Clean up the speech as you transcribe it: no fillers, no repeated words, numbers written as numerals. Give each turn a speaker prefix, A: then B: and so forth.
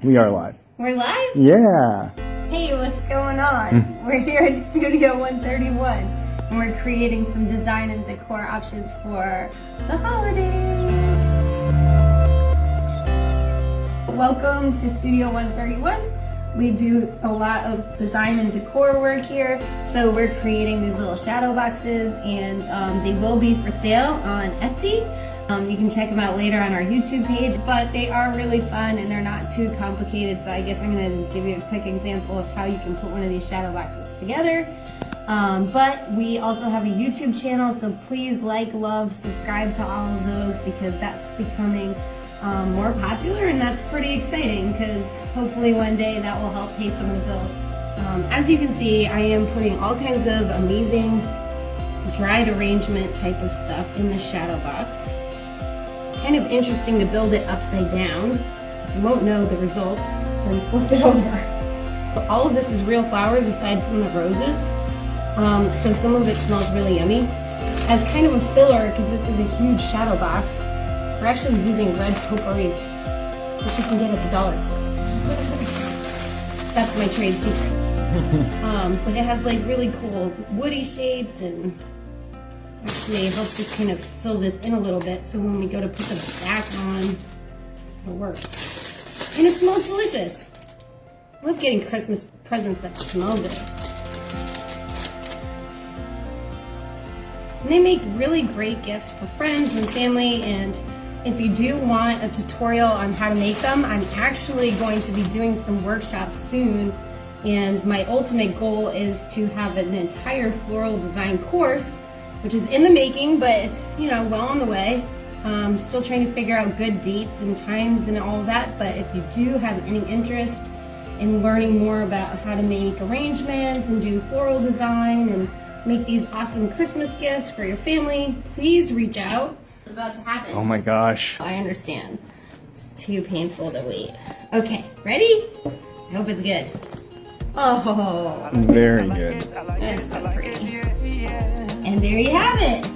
A: We are live.
B: We're live?
A: Yeah.
B: Hey, what's going on? We're here at Studio 131 and we're creating some design and decor options for the holidays. Welcome to Studio 131. We do a lot of design and decor work here. So we're creating these little shadow boxes and they will be for sale on Etsy. You can check them out later on our YouTube page, but they are really fun and they're not too complicated. So I guess I'm going to give you a quick example of how you can put one of these shadow boxes together. But we also have a YouTube channel, so please like, love, subscribe to all of those because that's becoming more popular, and that's pretty exciting because hopefully one day that will help pay some of the bills. As you can see, I am putting all kinds of amazing dried arrangement type of stuff in the shadow box. Kind of interesting to build it upside down, so you won't know the results until you flip it over. But all of this is real flowers aside from the roses, so some of it smells really yummy. As kind of a filler, because this is a huge shadow box, we're actually using red potpourri, which you can get at the dollar store. That's my trade secret. But it has like really cool woody shapes, and actually it helps just kind of fill this in a little bit so when we go to put the back on, it'll work. And it smells delicious. I love getting Christmas presents that smell good. And they make really great gifts for friends and family, and if you do want a tutorial on how to make them, I'm actually going to be doing some workshops soon, and my ultimate goal is to have an entire floral design course, which is in the making, but it's, you know, well on the way. Still trying to figure out good dates and times and all that, but if you do have any interest in learning more about how to make arrangements and do floral design and make these awesome Christmas gifts for your family, please reach out. It's about to happen.
A: Oh my gosh.
B: I understand. It's too painful to wait. Okay, ready? I hope it's good. Oh,
A: Very good.
B: that's so pretty. And there you have it.